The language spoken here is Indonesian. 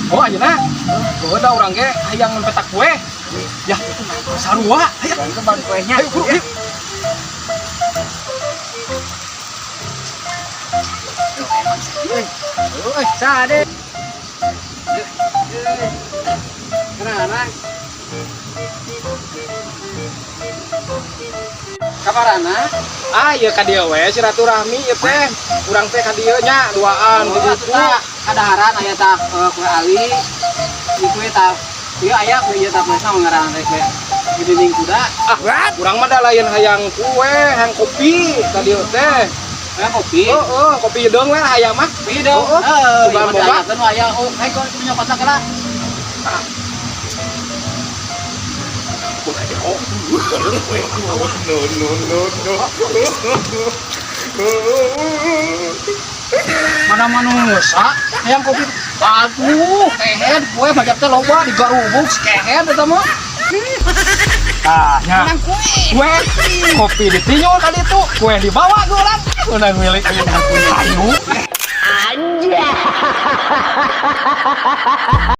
Oh ayeuna ada orang ge hayang mempetak kue ya sarua aya itu ban kuenya. ayo buru yuk. Sade. Kenapa? Kabarana? Ieu ka dieu we silaturahmi ieu teh urang teh ka dieu nya duaan di buku Kadaharan aya tah kue ali. Di kue tah ieu aya kue ieu tah masa ngaran teh kue di dinding kuda. urang mah da lain hayang kue hayang kopi ka dieu teh Aya kopi. kopi deung we hayang mah Kopi dong. Bukan boga. Kan aya ayo kau punya kotak lah. Mana manusia yang kopi. Aduh, kehead kue macam teh loba di garubuk kehead eta mah. nya kue kopi ditinyul kali itu kue dibawa ke orang udah milik ayu